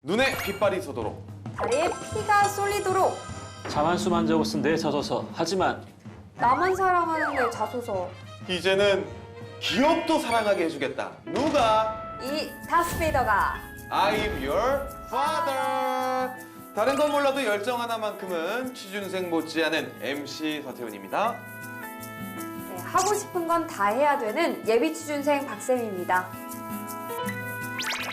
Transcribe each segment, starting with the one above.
눈에 빛발이 서도록, 다리에 피가 쏠리도록, 자만수만 적었은 내 자소서. 하지만 나만 사랑하는 내 자소서. 이제는 기업도 사랑하게 해주겠다. 누가? 이 다스베이더가. I'm your father. 다른 건 몰라도 열정 하나만큼은 취준생 못지않은 MC 서태훈입니다. 네, 하고 싶은 건 다 해야 되는 예비 취준생 박쌤입니다.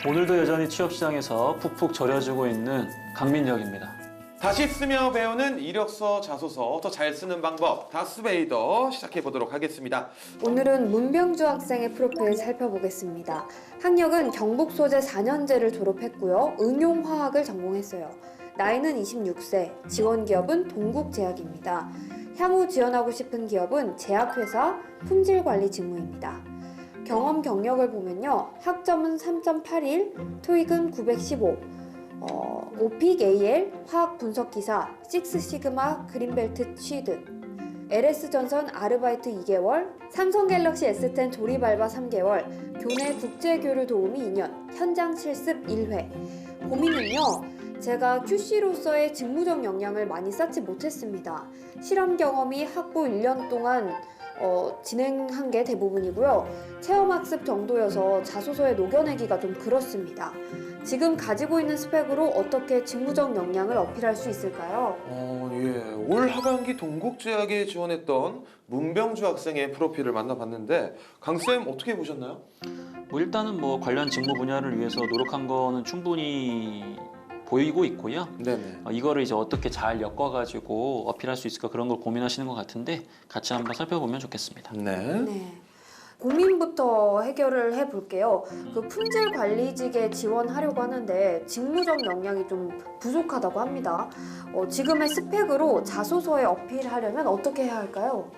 오늘도 여전히 취업시장에서 푹푹 절여주고 있는 강민혁입니다. 다시 쓰며 배우는 이력서, 자소서 더 잘 쓰는 방법, 다스베이더 시작해 보도록 하겠습니다. 오늘은 문병주 학생의 프로필 살펴보겠습니다. 학력은 경북 소재 4년제를 졸업했고요. 응용화학을 전공했어요. 나이는 26세, 지원 기업은 동국제약입니다. 향후 지원하고 싶은 기업은 제약회사 품질관리 직무입니다. 경험 경력을 보면요. 학점은 3.81, 토익은 915, 오픽 AL, 화학 분석기사, 식스시그마 그린벨트 취득, LS전선 아르바이트 2개월, 삼성갤럭시 S10 조립 알바 3개월, 교내 국제교류 도우미 2년, 현장 실습 1회. 고민은요. 제가 QC로서의 직무적 역량을 많이 쌓지 못했습니다. 실험 경험이 학부 1년 동안 진행한 게 대부분이고요. 체험학습 정도여서 자소서에 녹여내기가 좀 그렇습니다. 지금 가지고 있는 스펙으로 어떻게 직무적 역량을 어필할 수 있을까요? 예. 올 하반기 동국제약에 지원했던 문병주 학생의 프로필을 만나봤는데 강쌤 어떻게 보셨나요? 일단은 관련 직무 분야를 위해서 노력한 거는 충분히 보이고 있고요. 네네. 이거를 이제 어떻게 잘 엮어가지고 어필할 수 있을까 그런 걸 고민하시는 것 같은데 같이 한번 살펴보면 좋겠습니다. 네. 네. 고민부터 해결을 해볼게요. 그 품질 관리직에 지원하려고 하는데 직무적 역량이 좀 부족하다고 합니다. 지금의 스펙으로 자소서에 어필하려면 어떻게 해야 할까요?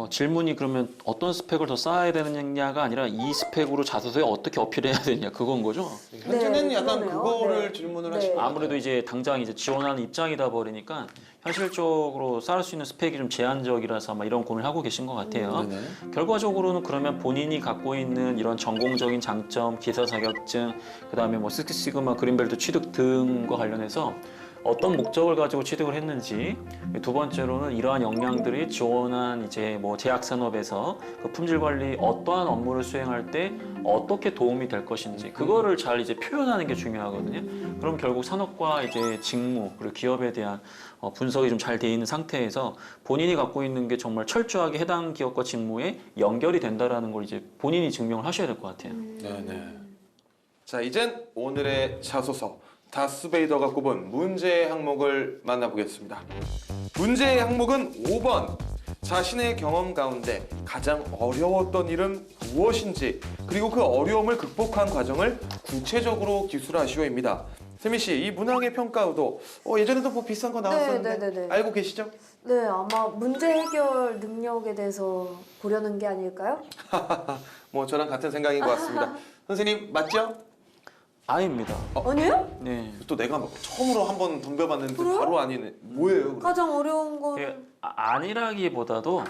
질문이 그러면 어떤 스펙을 더 쌓아야 되느냐가 아니라 이 스펙으로 자소서에 어떻게 어필해야 되냐 그건 거죠? 현재는 네, 약간 그러네요. 그거를 네. 질문을 네. 하신 것 같아요. 아무래도 이제 당장 이제 지원하는 입장이다 버리니까 현실적으로 쌓을 수 있는 스펙이 좀 제한적이라서 이런 고민을 하고 계신 것 같아요. 네네. 결과적으로는 그러면 본인이 갖고 있는 이런 전공적인 장점, 기사 자격증, 그다음에 식스시그마 그린벨트 취득 등과 관련해서 어떤 목적을 가지고 취득을 했는지, 두 번째로는 이러한 역량들이 지원한 이제 제약 산업에서 그 품질 관리 어떠한 업무를 수행할 때 어떻게 도움이 될 것인지 그거를 잘 이제 표현하는 게 중요하거든요. 그럼 결국 산업과 이제 직무 그리고 기업에 대한 분석이 좀 잘 돼 있는 상태에서 본인이 갖고 있는 게 정말 철저하게 해당 기업과 직무에 연결이 된다라는 걸 이제 본인이 증명을 하셔야 될 것 같아요. 네네. 자, 이젠 오늘의 자소서 다스베이더가 꼽은 문제의 항목을 만나보겠습니다. 문제의 항목은 5번. 자신의 경험 가운데 가장 어려웠던 일은 무엇인지, 그리고 그 어려움을 극복한 과정을 구체적으로 기술하시오입니다. 세미 씨, 이 문항의 평가도 예전에도 비슷한 거 나왔었는데 네. 알고 계시죠? 네, 아마 문제 해결 능력에 대해서 보려는 게 아닐까요? 저랑 같은 생각인 것 같습니다. 선생님 맞죠? 아닙니다. 아니요? 네. 또 내가 처음으로 한번 덤벼봤는데 그래요? 바로 아니네. 뭐예요? 가장 어려운 건 이게 아니라기보다도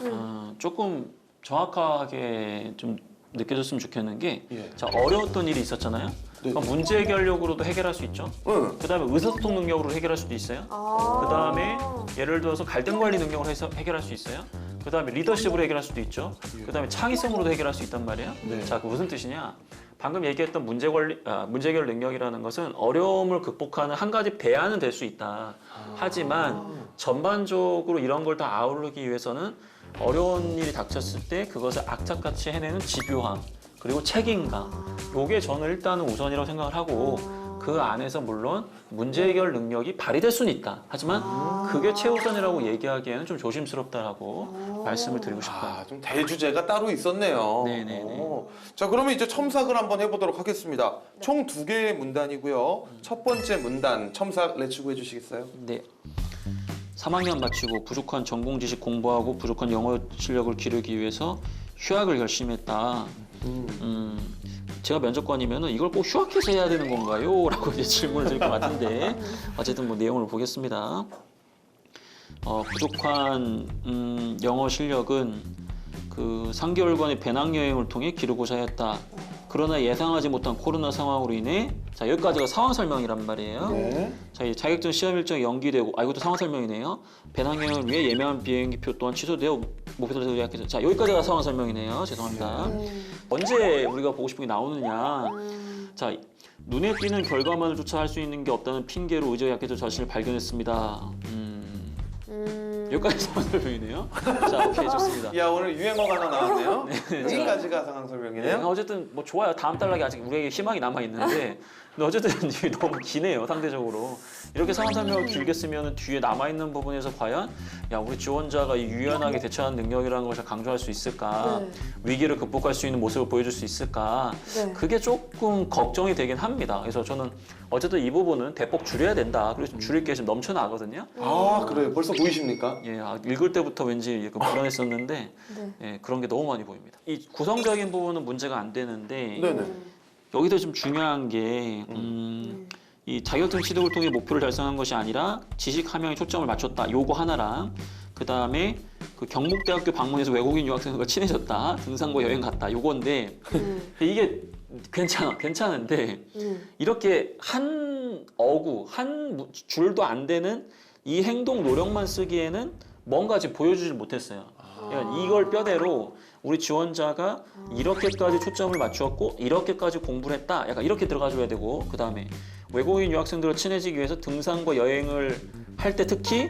조금 정확하게 좀 느껴졌으면 좋겠는 게, 예. 자, 어려웠던 일이 있었잖아요. 네. 그럼 문제 해결력으로도 해결할 수 있죠. 응. 그다음에 의사소통 능력으로 해결할 수도 있어요. 그다음에 예를 들어서 갈등 관리 능력으로 해서 해결할 수 있어요. 그다음에 리더십으로 해결할 수도 있죠. 그다음에 창의성으로도 해결할 수 있단 말이에요. 네. 자, 그 무슨 뜻이냐? 방금 얘기했던 문제 해결 능력이라는 것은 어려움을 극복하는 한 가지 대안은 될 수 있다. 하지만 전반적으로 이런 걸 다 아우르기 위해서는 어려운 일이 닥쳤을 때 그것을 악착같이 해내는 집요함, 그리고 책임감. 요게 저는 일단은 우선이라고 생각을 하고, 그 안에서 물론 문제 해결 능력이 발휘될 수는 있다. 하지만 그게 최우선이라고 얘기하기에는 좀 조심스럽다라고 말씀을 드리고 싶어요. 좀 대주제가 따로 있었네요. 네네네. 자, 그러면 이제 첨삭을 한번 해보도록 하겠습니다. 총 2개의 문단이고요. 첫 번째 문단 첨삭 레츠고 해주시겠어요? 네. 3학년 마치고 부족한 전공 지식 공부하고 부족한 영어 실력을 기르기 위해서 휴학을 결심했다. 제가 면접관이면은 이걸 꼭 휴학해서 해야 되는 건가요? 라고 이제 질문을 드릴 것 같은데 어쨌든 내용을 보겠습니다. 부족한 영어 실력은 그 3개월간의 배낭여행을 통해 기르고자 했다. 그러나 예상하지 못한 코로나 상황으로 인해 자 여기까지가 상황 설명이란 말이에요. 네. 자, 이 자격증 시험 일정이 연기되고 이것도 상황 설명이네요. 배낭여행을 위해 예매한 비행기표 또한 취소되어 목표를 예약해서 자 여기까지가 상황 설명이네요. 죄송합니다. 언제 우리가 보고 싶은 게 나오느냐. 자 눈에 띄는 결과만을 조차 할 수 있는 게 없다는 핑계로 의제 약해져 자신을 발견했습니다. 여기까지 상황 설명이네요. 자 오케이 좋습니다. 야 오늘 유행어가 하나 나왔네요. 여기까지가 상황 설명이네요. 어쨌든 뭐 좋아요. 다음 달락이 아직 우리에게 희망이 남아 있는데, 근데 어쨌든 이게 너무 기네요 상대적으로. 이렇게 상황 설명을 길게 쓰면 뒤에 남아 있는 부분에서 과연 야 우리 지원자가 이 유연하게 대처하는 능력이라는 것을 강조할 수 있을까, 네. 위기를 극복할 수 있는 모습을 보여줄 수 있을까, 네. 그게 조금 걱정이 되긴 합니다. 그래서 저는 어쨌든 이 부분은 대폭 줄여야 된다. 그리고 좀 줄일 게 지금 넘쳐나거든요. 아 그래요. 벌써 보이십니까? 예, 읽을 때부터 왠지 약간 불안했었는데 네. 예, 그런 게 너무 많이 보입니다. 이 구성적인 부분은 문제가 안 되는데 네네. 여기서 좀 중요한 게 이 자격증 취득을 통해 목표를 달성한 것이 아니라 지식 함양에 초점을 맞췄다. 요거 하나랑 그 다음에 그 경북대학교 방문해서 외국인 유학생과 친해졌다. 등산과 여행 갔다. 요건데 이게 괜찮은데 이렇게 한 어구 한 줄도 안 되는 이 행동 노력만 쓰기에는 뭔가 지금 보여주질 못했어요. 그러니까 이걸 뼈대로 우리 지원자가 이렇게까지 초점을 맞추었고 이렇게까지 공부를 했다. 약간 이렇게 들어가줘야 되고 그 다음에 외국인 유학생들과 친해지기 위해서 등산과 여행을 할 때 특히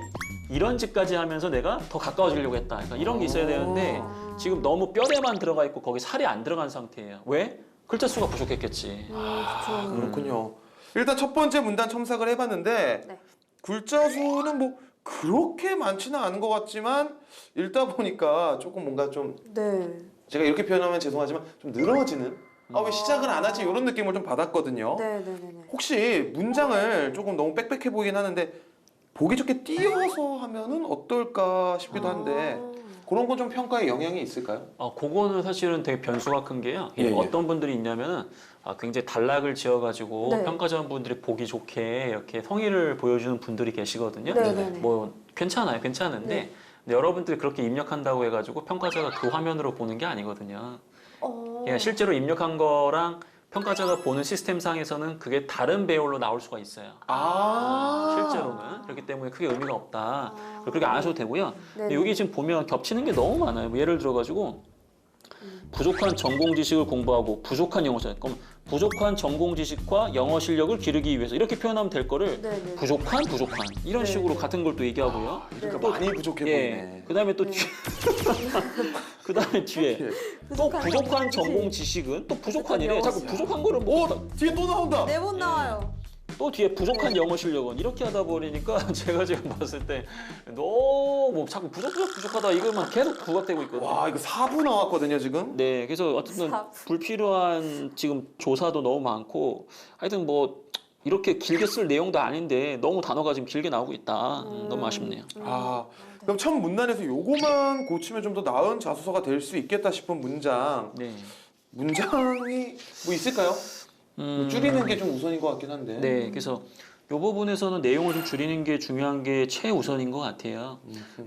이런 짓까지 하면서 내가 더 가까워지려고 했다. 약간 이런 게 있어야 되는데 지금 너무 뼈대만 들어가 있고 거기 살이 안 들어간 상태예요. 왜? 글자 수가 부족했겠지. 그렇죠. 그렇군요. 일단 첫 번째 문단 첨삭을 해봤는데 네. 글자 수는 뭐 그렇게 많지는 않은 것 같지만 읽다 보니까 조금 뭔가 좀 네. 제가 이렇게 표현하면 죄송하지만 좀 늘어지는 아 왜 시작을 안 하지 이런 느낌을 좀 받았거든요. 네네네. 혹시 문장을 조금 너무 빽빽해 보이긴 하는데 보기 좋게 띄어서 하면은 어떨까 싶기도 한데 그런 건 좀 평가에 영향이 있을까요? 그거는 사실은 되게 변수가 큰 게요. 예, 예. 어떤 분들이 있냐면은 굉장히 단락을 지어가지고 네. 평가자분들이 보기 좋게 이렇게 성의를 보여주는 분들이 계시거든요. 네네네. 뭐 괜찮은데 네. 근데 여러분들이 그렇게 입력한다고 해가지고 평가자가 그 화면으로 보는 게 아니거든요. 그러니까 실제로 입력한 거랑 평가자가 보는 시스템상에서는 그게 다른 배열로 나올 수가 있어요. 실제로는 그렇기 때문에 크게 의미가 없다. 그렇게 안 하셔도 되고요. 근데 여기 지금 보면 겹치는 게 너무 많아요. 뭐 예를 들어가지고 부족한 전공 지식을 공부하고 부족한 영어 실력. 그럼 부족한 전공 지식과 영어 실력을 기르기 위해서 이렇게 표현하면 될 거를 네네. 부족한 이런 네, 식으로 네. 같은 걸 또 얘기하고요. 그러니까 네. 많이 부족해 예. 보이네. 그다음에 또 뒤에 그다음에 뒤에 또 부족한 전공 지식은 또 부족한이래. 자꾸 부족한 거를 뭐 뒤에 또 나온다. 네번 나와요. 또 뒤에 부족한 영어 실력은 이렇게 하다 보니까 제가 지금 봤을 때 너무 뭐 자꾸 부족하다 이것만 계속 부각되고 있거든요. 와 이거 4부 나왔거든요 지금. 네, 그래서 어쨌든 불필요한 지금 조사도 너무 많고 하여튼 뭐 이렇게 길게 쓸 내용도 아닌데 너무 단어가 지금 길게 나오고 있다. 너무 아쉽네요. 아 그럼 첫 문단에서 요거만 고치면 좀 더 나은 자소서가 될 수 있겠다 싶은 문장. 네. 문장이 뭐 있을까요? 줄이는 게 좀 우선인 것 같긴 한데. 네, 그래서 이 부분에서는 내용을 좀 줄이는 게 중요한 게 최우선인 것 같아요.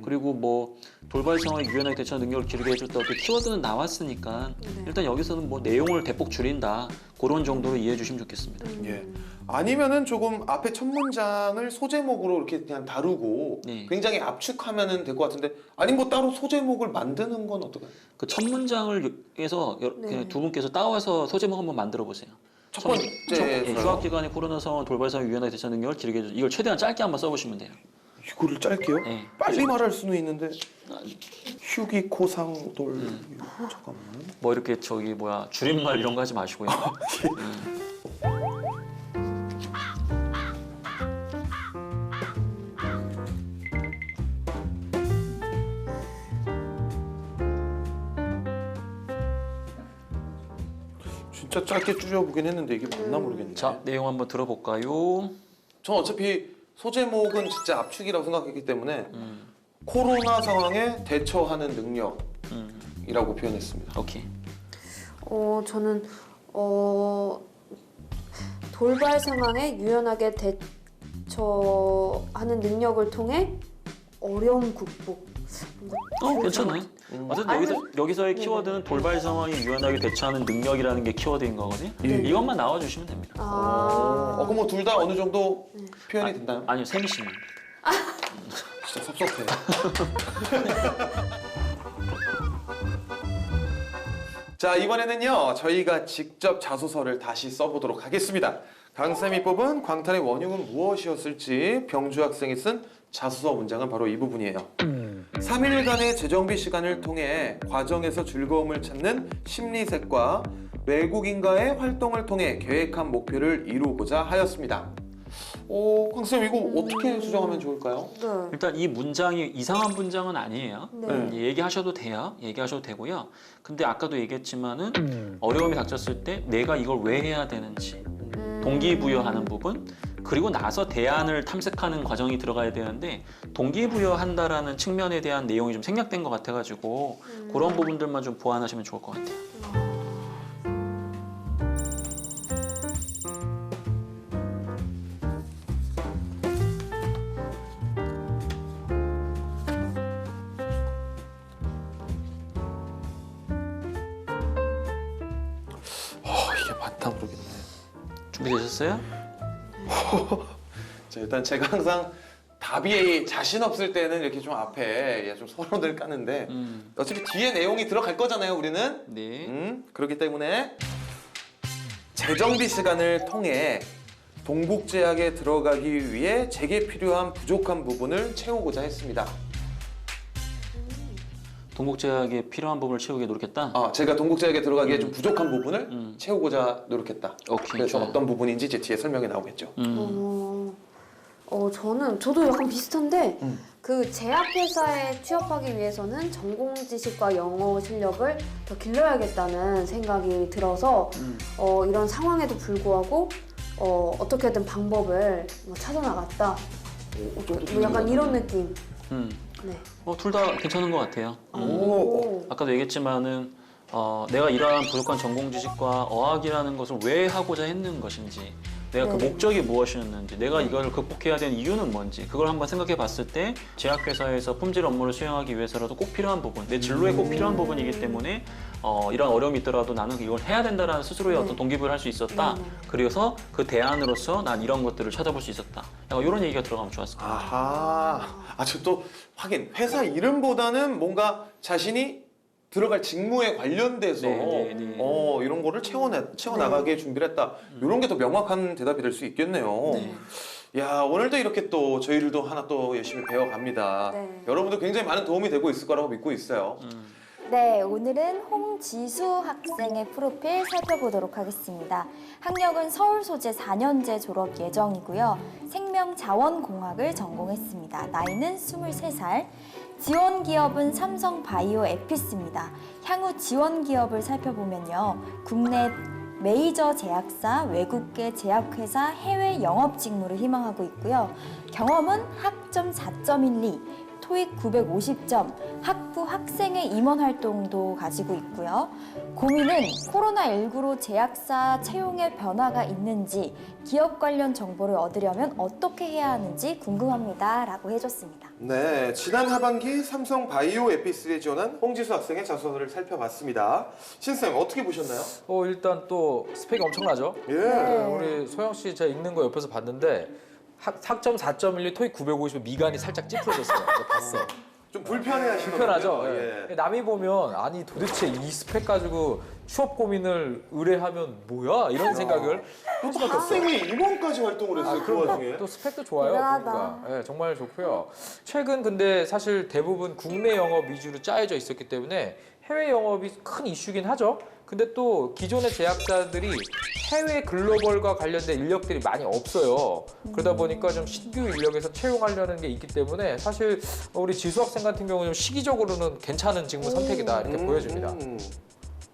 그리고 뭐 돌발 상황에 유연하게 대처하는 능력을 기르게 해줬다. 또 키워드는 나왔으니까 일단 여기서는 뭐 내용을 대폭 줄인다. 그런 정도로 이해해 주시면 좋겠습니다. 예. 아니면은 조금 앞에 첫 문장을 소제목으로 이렇게 그냥 다루고 네. 굉장히 압축하면은 될 것 같은데 아니 뭐 따로 소제목을 만드는 건 어떨까요? 그 첫 문장을 해서 그냥 두 분께서 따와서 소제목 한번 만들어 보세요. 첫 번째 휴학 기간에 코로나 상황 돌발 상황 유연하게 대처하는 능력을 기르게 해줘. 이걸 최대한 짧게 한번 써보시면 돼요. 이거를 짧게요? 네. 빨리 말할 수는 있는데 휴기 코상돌 잠깐만. 뭐 이렇게 줄임말 이런 거 하지 마시고요. 진짜 짧게 줄여보긴 했는데 이게 맞나 모르겠네. 자, 내용 한번 들어볼까요? 전 어차피 소제목은 진짜 압축이라고 생각했기 때문에 코로나 상황에 대처하는 능력이라고 표현했습니다. 오케이. 저는 돌발 상황에 유연하게 대처하는 능력을 통해 어려움 극복. 괜찮아요. 어쨌든 여기서의 키워드는 돌발 상황에 유연하게 대처하는 능력이라는 게 키워드인 거거든요. 이것만 나와주시면 됩니다. 그럼 뭐 둘 다 어느 정도 표현이 된다요? 아니요, 세미 씨는. 진짜 섭섭해. 자, 이번에는요, 저희가 직접 자소서를 다시 써보도록 하겠습니다. 강쌤이 뽑은 광탄의 원흉은 무엇이었을지 병주 학생이 쓴 자소서 문장은 바로 이 부분이에요. 3일간의 재정비 시간을 통해 과정에서 즐거움을 찾는 심리색과 외국인과의 활동을 통해 계획한 목표를 이루고자 하였습니다. 강쌤 이거 어떻게 수정하면 좋을까요? 네. 일단 이 문장이 이상한 문장은 아니에요. 네. 얘기하셔도 돼요. 얘기하셔도 되고요. 근데 아까도 얘기했지만은 어려움이 닥쳤을 때 내가 이걸 왜 해야 되는지 동기부여하는 부분, 그리고 나서 대안을 탐색하는 과정이 들어가야 되는데 동기부여한다라는 측면에 대한 내용이 좀 생략된 것 같아가지고 그런 부분들만 좀 보완하시면 좋을 것 같아요. 이게 맞다 모르겠네. 준비되셨어요? 자, 일단 제가 항상 답이 자신 없을 때는 이렇게 좀 앞에 좀 서론을 까는데 어차피 뒤에 내용이 들어갈 거잖아요, 우리는. 네. 그렇기 때문에 재정비 시간을 통해 동국제약에 들어가기 위해 제게 필요한 부족한 부분을 채우고자 했습니다. 동국제약에 필요한 부분을 채우기 노력했다. 제가 동국제약에 들어가기에 좀 부족한 부분을 채우고자 노력했다. 오케이, 그래서 좋아요. 어떤 부분인지 제 뒤에 설명이 나오겠죠. 저도 약간 비슷한데 그 제약회사에 취업하기 위해서는 전공 지식과 영어 실력을 더 길러야겠다는 생각이 들어서 이런 상황에도 불구하고 어떻게든 방법을 찾아 나갔다. 약간 이런 느낌. 네. 둘 다 괜찮은 것 같아요. 오. 아까도 얘기했지만은 내가 이러한 부족한 전공 지식과 어학이라는 것을 왜 하고자 했는 것인지, 내가 그 네. 목적이 무엇이었는지, 내가 이걸 극복해야 되는 이유는 뭔지, 그걸 한번 생각해 봤을 때 제약회사에서 품질 업무를 수행하기 위해서라도 꼭 필요한 부분, 내 진로에 꼭 필요한 부분이기 때문에 이런 어려움이 있더라도 나는 이걸 해야 된다라는 스스로의 어떤 동기부여를 할 수 있었다. 그래서 그 대안으로서 난 이런 것들을 찾아볼 수 있었다. 약간 이런 얘기가 들어가면 좋았을 것 같아요. 아하. 저 또 하긴 회사 이름보다는 뭔가 자신이 들어갈 직무에 관련돼서 네. 이런 거를 채워나가게 준비를 했다. 이런 게 더 명확한 대답이 될 수 있겠네요. 야, 오늘도 이렇게 또 저희들도 하나 또 열심히 배워갑니다. 네. 여러분도 굉장히 많은 도움이 되고 있을 거라고 믿고 있어요. 네, 오늘은 홍지수 학생의 프로필 살펴보도록 하겠습니다. 학력은 서울 소재 4년제 졸업 예정이고요. 생명자원공학을 전공했습니다. 나이는 23살. 지원 기업은 삼성 바이오 에피스입니다. 향후 지원 기업을 살펴보면요. 국내 메이저 제약사, 외국계 제약회사 해외 영업 직무를 희망하고 있고요. 경험은 학점 4.12, 토익 950점, 학부 학생의 임원 활동도 가지고 있고요. 고민은 코로나19로 제약사 채용에 변화가 있는지, 기업 관련 정보를 얻으려면 어떻게 해야 하는지 궁금합니다. 라고 해줬습니다. 네, 지난 하반기 삼성 바이오 에피스에 지원한 홍지수 학생의 자소서를 살펴봤습니다. 신쌤 어떻게 보셨나요? 일단 또 스펙이 엄청나죠? 예. 우리 소영 씨 제가 읽는 거 옆에서 봤는데 학점 4.12, 토익 950, 미간이 살짝 찌푸려졌어요. 이거 봤어. 좀 불편해하시는 불편하죠? 예. 예. 남이 보면 아니 도대체 이 스펙 가지고 취업 고민을 의뢰하면 뭐야? 이런 생각을 할 수밖에 없어요. 학생이 임원까지 활동을 했어요. 그 와중에. 또 스펙도 좋아요. 대단하다. 그러니까. 예, 정말 좋고요. 최근 근데 사실 대부분 국내 영업 위주로 짜여져 있었기 때문에 해외 영업이 큰 이슈긴 하죠. 근데 또 기존의 제약사들이 해외 글로벌과 관련된 인력들이 많이 없어요. 그러다 보니까 좀 신규 인력에서 채용하려는 게 있기 때문에 사실 우리 지수 학생 같은 경우는 시기적으로는 괜찮은 직무 선택이다 이렇게 보여집니다.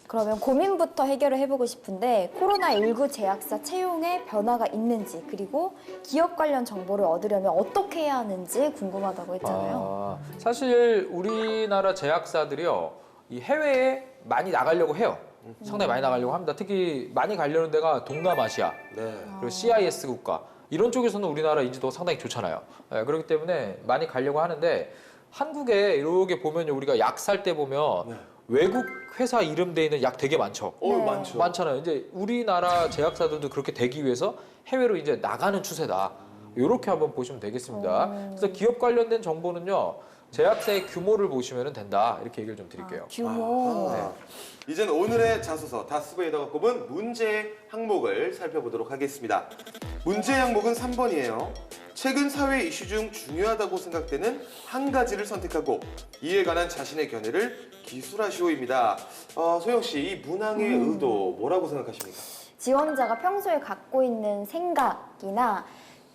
그러면 고민부터 해결을 해보고 싶은데 코로나19 제약사 채용에 변화가 있는지, 그리고 기업 관련 정보를 얻으려면 어떻게 해야 하는지 궁금하다고 했잖아요. 사실 우리나라 제약사들이요, 이 해외에 많이 나가려고 해요. 상당히 많이 나가려고 합니다. 특히 많이 가려는 데가 동남아시아, 네. 그리고 CIS 국가 이런 쪽에서는 우리나라 인지도가 상당히 좋잖아요. 그렇기 때문에 많이 가려고 하는데 한국에 이렇게 보면 우리가 약 살 때 보면 네. 외국 회사 이름 돼 있는 약 되게 많죠. 어, 네. 많죠. 많잖아요. 이제 우리나라 제약사들도 그렇게 되기 위해서 해외로 이제 나가는 추세다. 이렇게 한번 보시면 되겠습니다. 그래서 기업 관련된 정보는요. 제약사의 규모를 보시면 된다. 이렇게 얘기를 좀 드릴게요. 규모. 아하. 이제는 오늘의 자소서 다스베이더가 꼽은 문제 항목을 살펴보도록 하겠습니다. 문제 항목은 3번이에요. 최근 사회 이슈 중 중요하다고 생각되는 한 가지를 선택하고 이에 관한 자신의 견해를 기술하시오입니다. 소영 씨, 이 문항의 의도 뭐라고 생각하십니까? 지원자가 평소에 갖고 있는 생각이나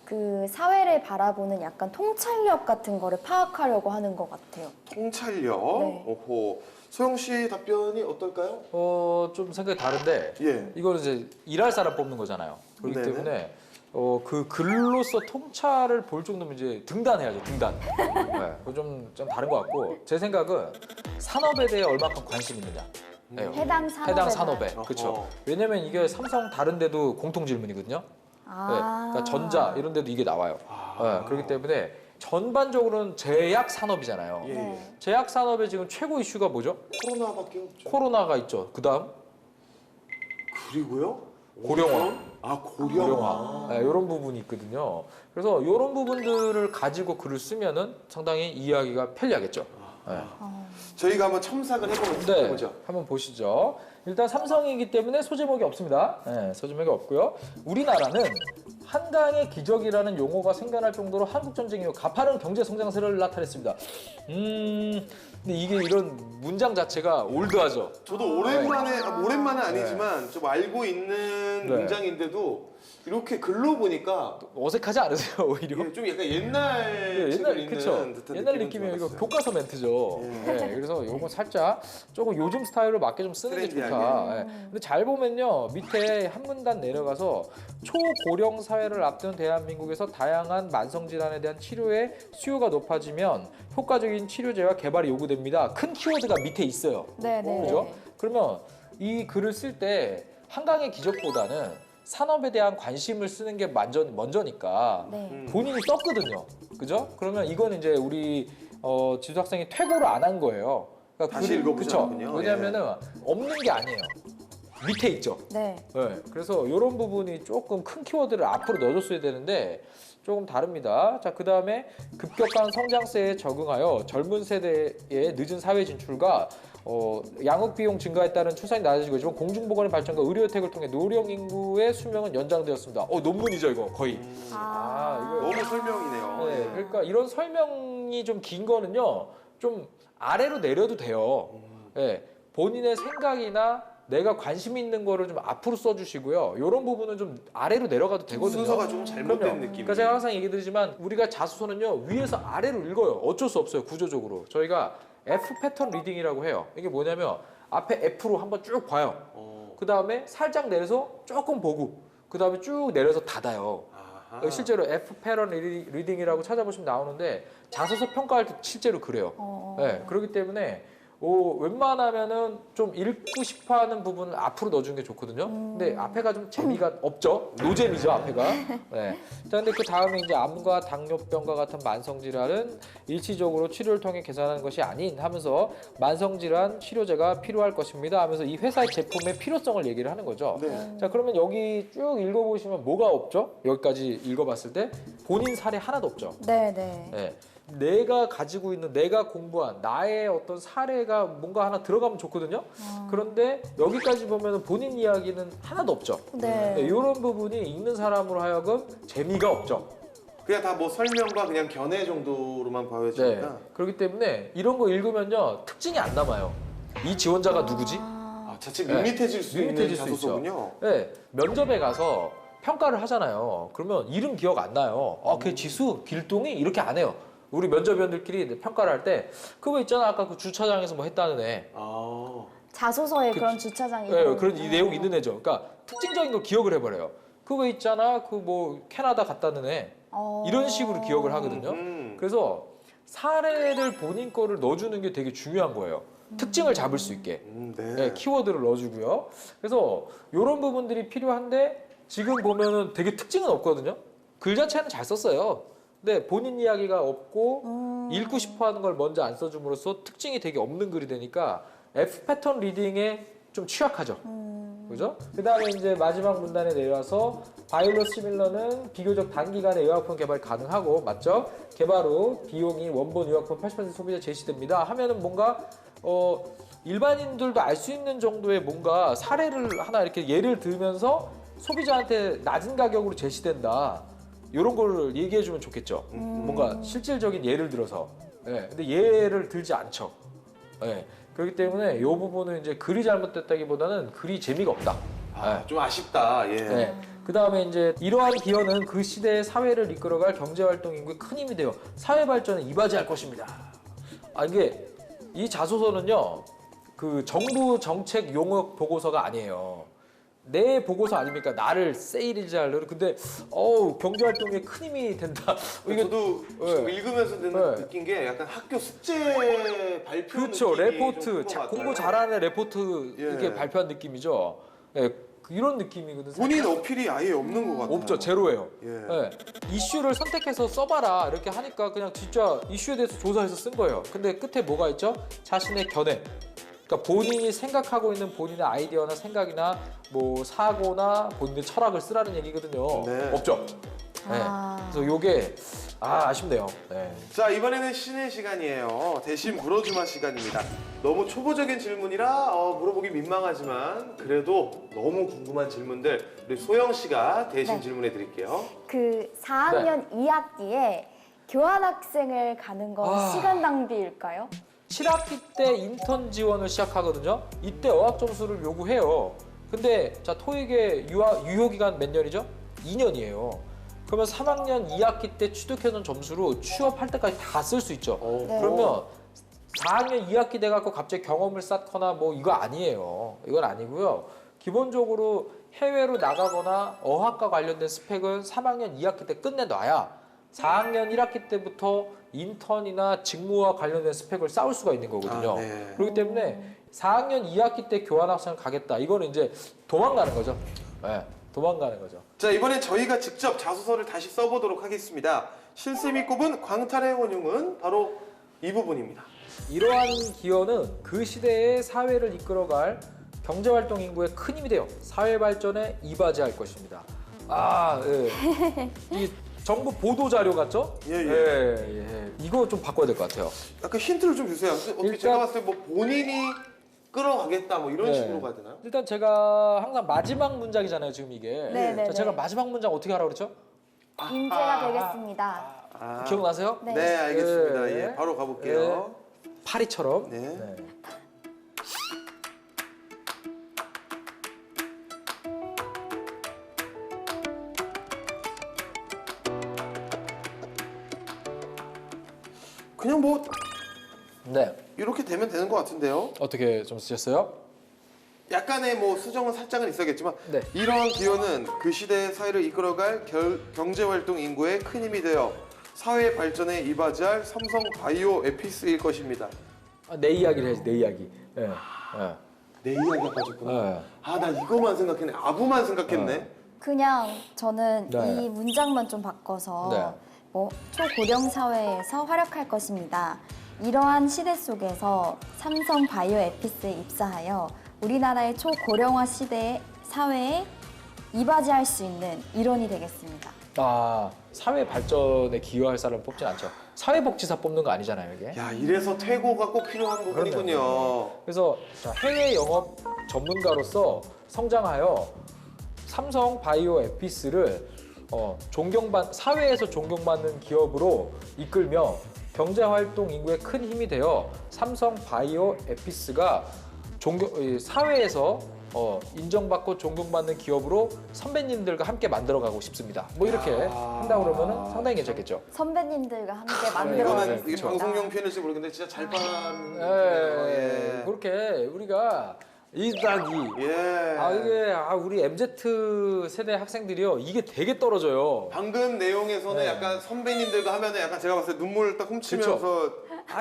그 사회를 바라보는 약간 통찰력 같은 거를 파악하려고 하는 것 같아요. 통찰력. 네. 오호. 소영 씨 답변이 어떨까요? 좀 생각이 다른데 예. 이거는 이제 일할 사람 뽑는 거잖아요. 그렇기 네네. 때문에 그 글로서 통찰을 볼 정도면 이제 등단해야죠. 등단. 네, 그거 좀 다른 것 같고 제 생각은 산업에 대해 얼마큼 관심 있느냐. 네, 해당 산업에. 해당 산업에. 어허. 그렇죠. 왜냐면 이게 삼성 다른 데도 공통 질문이거든요. 네, 그러니까 전자 이런 데도 이게 나와요. 네, 그렇기 때문에 전반적으로는 제약 산업이잖아요. 예. 네. 제약 산업의 지금 최고 이슈가 뭐죠? 코로나밖에 없죠. 코로나가 있죠. 그다음 그리고요? 고령화. 고령화. 고령화. 네, 이런 부분이 있거든요. 그래서 이런 부분들을 가지고 글을 쓰면은 상당히 이해하기가 편리하겠죠. 네. 저희가 한번 첨삭을 네, 해보죠. 한번 보시죠. 일단 삼성이기 때문에 소제목이 없습니다. 네, 소제목이 없고요. 우리나라는 한강의 기적이라는 용어가 생겨날 정도로 한국 전쟁 이후 가파른 경제 성장세를 나타냈습니다. 근데 이게 이런 문장 자체가 올드하죠. 저도 오랜만은 아니지만 좀 알고 있는 네. 문장인데도 이렇게 글로 보니까 어색하지 않으세요, 오히려? 이게 좀 약간 옛날 책을 읽는 그쵸. 듯한 옛날 느낌은 느낌이에요. 이거 들었어요. 교과서 멘트죠. 예. 네, 그래서 이거 살짝 조금 요즘 스타일로 맞게 좀 쓰는 게 좋다. 트렌디하게. 네. 근데 잘 보면요 밑에 한 문단 내려가서 초고령 사회를 앞둔 대한민국에서 다양한 만성 질환에 대한 치료의 수요가 높아지면 효과적인 치료제와 개발이 요구됩니다. 큰 키워드가 밑에 있어요. 네네. 그죠? 그러면 이 글을 쓸 때 한강의 기적보다는 산업에 대한 관심을 쓰는 게 먼저니까 네. 본인이 썼거든요. 그죠? 그러면 이건 이제 우리 지수 학생이 퇴고를 안 한 거예요. 그러니까 다시 읽어보셨군요. 왜냐하면은 없는 게 아니에요. 밑에 있죠. 네. 네, 그래서 이런 부분이 조금 큰 키워드를 앞으로 넣어줬어야 되는데 조금 다릅니다. 자, 그 다음에 급격한 성장세에 적응하여 젊은 세대의 늦은 사회 진출과 양육 비용 증가에 따른 출산이 낮아지고 있지만 공중보건의 발전과 의료 혜택을 통해 노령 인구의 수명은 연장되었습니다. 논문이죠, 이거 거의. 이거 너무 설명이네요. 네, 그러니까 이런 설명이 좀 긴 거는요, 좀 아래로 내려도 돼요. 네, 본인의 생각이나 내가 관심 있는 거를 좀 앞으로 써주시고요. 이런 부분은 좀 아래로 내려가도 되거든요. 순서가 좀 잘못된 그럼요. 느낌. 그러니까 제가 항상 얘기 드리지만 우리가 자소서는요 위에서 아래로 읽어요. 어쩔 수 없어요. 구조적으로 저희가 F 패턴 리딩이라고 해요. 이게 뭐냐면 앞에 F로 한번 쭉 봐요. 그 다음에 살짝 내려서 조금 보고 그 다음에 쭉 내려서 닫아요. 실제로 F 패턴 리딩이라고 찾아보시면 나오는데 자소서 평가할 때 실제로 그래요. 네, 그렇기 때문에 웬만하면은 좀 읽고 싶어하는 부분을 앞으로 넣어주는 게 좋거든요. 근데 앞에가 좀 재미가 없죠. 노잼이죠 앞에가. 네. 자, 근데 그 다음에 이제 암과 당뇨병과 같은 만성 질환은 일시적으로 치료를 통해 개선하는 것이 아닌 하면서 만성 질환 치료제가 필요할 것입니다. 하면서 이 회사의 제품의 필요성을 얘기를 하는 거죠. 네. 자, 그러면 여기 쭉 읽어보시면 뭐가 없죠? 여기까지 읽어봤을 때 본인 사례 하나도 없죠. 네네. 네. 내가 가지고 있는 내가 공부한 나의 어떤 사례가 뭔가 하나 들어가면 좋거든요. 그런데 여기까지 보면 본인 이야기는 하나도 없죠. 네. 이런 부분이 읽는 사람으로 하여금 재미가 없죠. 그냥 다 뭐 설명과 그냥 견해 정도로만 네. 보여지니까. 그렇기 때문에 이런 거 읽으면요 특징이 안 남아요. 이 지원자가 누구지? 자칫 밋밋해질 수 있는 밋밋해질 수 자소서군요. 네. 면접에 가서 평가를 하잖아요. 그러면 이름 기억 안 나요. 걔 지수, 길동이 이렇게 안 해요. 우리 면접위원들끼리 평가를 할 때 그거 있잖아 아까 그 주차장에서 뭐 했다는 애. 자소서에 그런 주차장이 네, 그런 이 내용 있는 애죠. 그러니까 특징적인 걸 기억을 해버려요. 그거 있잖아 그 뭐 캐나다 갔다는 애. 이런 식으로 기억을 하거든요. 그래서 사례를 본인 거를 넣어주는 게 되게 중요한 거예요. 특징을 잡을 수 있게. 네. 네, 키워드를 넣어주고요. 그래서 이런 부분들이 필요한데 지금 보면은 되게 특징은 없거든요. 글 자체는 잘 썼어요. 근데 본인 이야기가 없고 읽고 싶어하는 걸 먼저 안 써줌으로써 특징이 되게 없는 글이 되니까 F 패턴 리딩에 좀 취약하죠. 그죠? 그 다음에 이제 마지막 문단에 내려와서 바이오시밀러는 비교적 단기간에 의약품 개발 가능하고 맞죠? 개발 후 비용이 원본 의약품 80% 소비자 제시됩니다. 하면은 뭔가 일반인들도 알 수 있는 정도의 뭔가 사례를 하나 이렇게 예를 들면서 소비자한테 낮은 가격으로 제시된다. 이런 걸 얘기해 주면 좋겠죠. 뭔가 실질적인 예를 들어서. 예, 근데 예를 들지 않죠. 예. 그렇기 때문에 이 부분은 이제 글이 잘못됐다기보다는 글이 재미가 없다. 아, 좀 아쉽다. 예. 네. 그 다음에 이제 이러한 기여는 그 시대의 사회를 이끌어갈 경제활동 인구에 큰 힘이 되어 사회 발전에 이바지할 것입니다. 아 이게 이 자소서는요 그 정부 정책 용역 보고서가 아니에요. 내 보고서 아닙니까? 나를 세일이지 하려고. 근데 경제활동에 큰 힘이 된다. 이게 저도 네. 읽으면서 느낀 게 약간 학교 숙제 발표 그렇죠. 느낌이 레포트 좀 큰것 공부 같아요. 잘하는 레포트 예. 이렇게 발표한 느낌이죠. 예, 이런 느낌이거든요. 본인 어필이 아예 없는 것 같아요. 없죠. 제로예요. 예. 예. 이슈를 선택해서 써봐라 이렇게 하니까 그냥 진짜 이슈에 대해서 조사해서 쓴 거예요. 근데 끝에 뭐가 있죠? 자신의 견해. 그러니까 본인이 생각하고 있는 본인의 아이디어나 생각이나 뭐 사고나 본인의 철학을 쓰라는 얘기거든요. 네. 없죠. 네. 그래서 요게 아쉽네요. 네. 자, 이번에는 신의 시간이에요. 대신 물어주마 시간입니다. 너무 초보적인 질문이라 물어보기 민망하지만 그래도 너무 궁금한 질문들 우리 소영 씨가 대신 네. 질문해 드릴게요. 그 4학년 2학기에 교환학생을 가는 건 시간 낭비일까요? 7학기 때 인턴 지원을 시작하거든요. 이때 어학 점수를 요구해요. 근데 자 토익의 유효 기간 몇 년이죠? 2년이에요. 그러면 3학년 2학기 때 취득해놓은 점수로 취업할 때까지 다 쓸 수 있죠. 네. 그러면 4학년 2학기 돼갖고 갑자기 경험을 쌓거나 뭐 이거 아니에요. 이건 아니고요. 기본적으로 해외로 나가거나 어학과 관련된 스펙은 3학년 2학기 때 끝내놔야 4학년 1학기 때부터 인턴이나 직무와 관련된 스펙을 쌓을 수가 있는 거거든요. 아, 네. 그렇기 때문에 4학년 2학기 때 교환학생을 가겠다. 이거는 이제 도망가는 거죠. 네, 도망가는 거죠. 자, 이번엔 저희가 직접 자소서를 다시 써보도록 하겠습니다. 신쌤이 꼽은 광탈의 원흉은 바로 이 부분입니다. 이러한 기여는 그 시대의 사회를 이끌어갈 경제활동 인구에 큰 힘이 되어 사회 발전에 이바지할 것입니다. 예. 이 정부 보도 자료 같죠? 예. 이거 좀 바꿔야 될 것 같아요. 약간 힌트를 좀 주세요. 어떻게 일단- 제가 봤을 때 뭐 본인이 끌어가겠다 뭐 이런 네. 식으로 가야 되나요? 일단 제가 항상 마지막 문장이잖아요, 지금 이게. 네. 자, 제가 마지막 문장 어떻게 하라고 그랬죠? 인재가 되겠습니다. 아, 기억나세요? 네. 네, 알겠습니다. 네. 예, 바로 가볼게요. 파리처럼. 네. 그냥 뭐 네. 이렇게 되면 되는 것 같은데요. 어떻게 좀 쓰셨어요? 약간의 뭐 수정은 살짝은 있어야겠지만 네. 이러한 기여는 그 시대의 사회를 이끌어갈 경제활동 인구에 큰 힘이 되어 사회 발전에 이바지할 삼성 바이오 에피스일 것입니다. 내 이야기를 해야지, 내 이야기. 예. 내 이야기가 빠졌구나. 예. 아, 난 이거만 생각했네. 아부만 생각했네. 그냥 저는 네. 이 문장만 좀 바꿔서 네. 초고령 사회에서 활약할 것입니다. 이러한 시대 속에서 삼성 바이오 에피스에 입사하여 우리나라의 초고령화 시대의 사회에 이바지할 수 있는 일원이 되겠습니다. 사회 발전에 기여할 사람을 뽑진 않죠. 사회복지사 뽑는 거 아니잖아요, 이게. 야, 이래서 퇴고가 꼭 필요한 부분이군요. 그래서 자, 해외 영업 전문가로서 성장하여 삼성 바이오 에피스를 사회에서 존경받는 기업으로 이끌며 경제활동 인구에 큰 힘이 되어 삼성 바이오 에피스가 사회에서 인정받고 존경받는 기업으로 선배님들과 함께 만들어가고 싶습니다. 뭐 이렇게 한다고 그러면 상당히 괜찮겠죠. 선배님들과 함께 네, 만들어 이거는 이게 그렇죠. 방송용 표현일지 모르겠는데 진짜 잘 판. 예, 그렇게 우리가 일단 이게 우리 MZ 세대 학생들이요 이게 되게 떨어져요. 방금 내용에서는 네. 약간 선배님들과 하면은 약간 제가 봤을 때 눈물 딱 훔치면서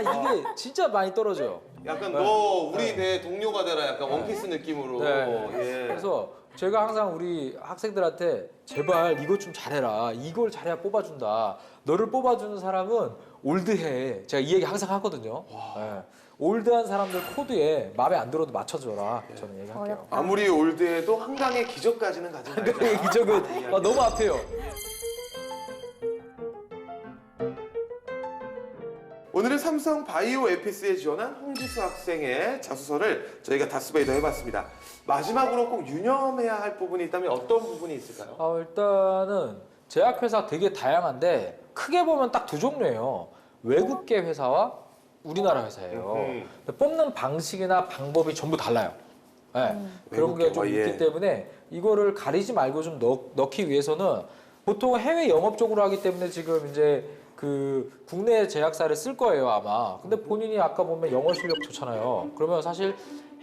이게 진짜 많이 떨어져요. 약간 네. 너 우리 배 동료가 되라 약간 원피스 느낌으로. 네. 예. 그래서 제가 항상 우리 학생들한테 제발 이것 좀 잘해라. 이걸 잘해야 뽑아준다. 너를 뽑아주는 사람은 올드해. 제가 이 얘기 항상 하거든요. 예. 올드한 사람들 코드에 마음에 안 들어도 맞춰줘라. 저는 얘기할게요. 어렵다. 아무리 올드해도 한강의 기적까지는 가지 말자. 이 기적은 너무 앞에요. 오늘은 삼성 바이오 에피스에 지원한 홍지수 학생의 자소서를 저희가 다스베이더 해봤습니다. 마지막으로 꼭 유념해야 할 부분이 있다면 어떤 부분이 있을까요? 일단은 제약회사 되게 다양한데 크게 보면 딱 두 종류예요. 외국계 회사와 우리나라 회사예요. 근데 뽑는 방식이나 방법이 전부 달라요. 네, 그런 게 좀 외국계, 있기 때문에 이거를 가리지 말고 좀 넣기 위해서는 보통 해외 영업 쪽으로 하기 때문에 지금 이제 그 국내 제약사를 쓸 거예요 아마. 근데 본인이 아까 보면 영어 실력 좋잖아요. 그러면 사실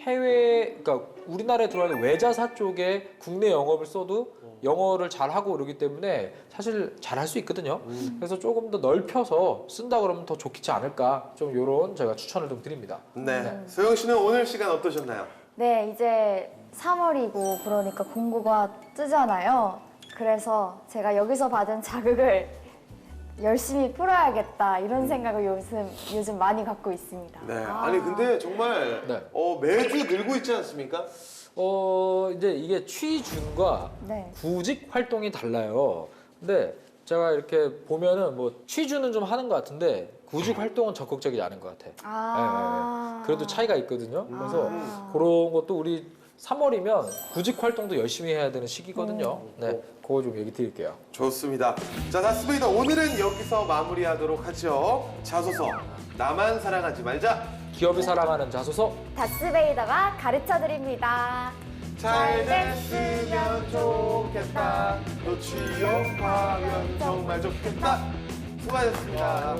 그러니까 우리나라에 들어가는 외자사 쪽에 국내 영업을 써도 영어를 잘하고 그러기 때문에 사실 잘할 수 있거든요. 그래서 조금 더 넓혀서 쓴다 그러면 더 좋지 않을까. 좀 이런 제가 추천을 좀 드립니다. 네. 소영 씨는 오늘 시간 어떠셨나요? 네, 이제 3월이고 그러니까 공고가 뜨잖아요. 그래서 제가 여기서 받은 자극을 열심히 풀어야겠다 이런 생각을 요즘 많이 갖고 있습니다. 네. 아니 근데 정말 네. 매주 늘고 있지 않습니까? 이제 이게 취준과 네. 구직 활동이 달라요. 근데 제가 이렇게 보면은 뭐 취준은 좀 하는 것 같은데 구직 활동은 적극적이지 않은 것 같아. 아. 그래도 차이가 있거든요. 그래서 아. 그런 것도 우리 3월이면 구직 활동도 열심히 해야 되는 시기거든요. 네, 그거 좀 얘기 드릴게요. 좋습니다. 자, 다스베이더 오늘은 여기서 마무리하도록 하죠. 자소서 나만 사랑하지 말자. 기업이 사랑하는 자소서. 다스베이더가 가르쳐 드립니다. 잘 됐으면 좋겠다. 너 취업하면 정말 좋겠다. 수고하셨습니다.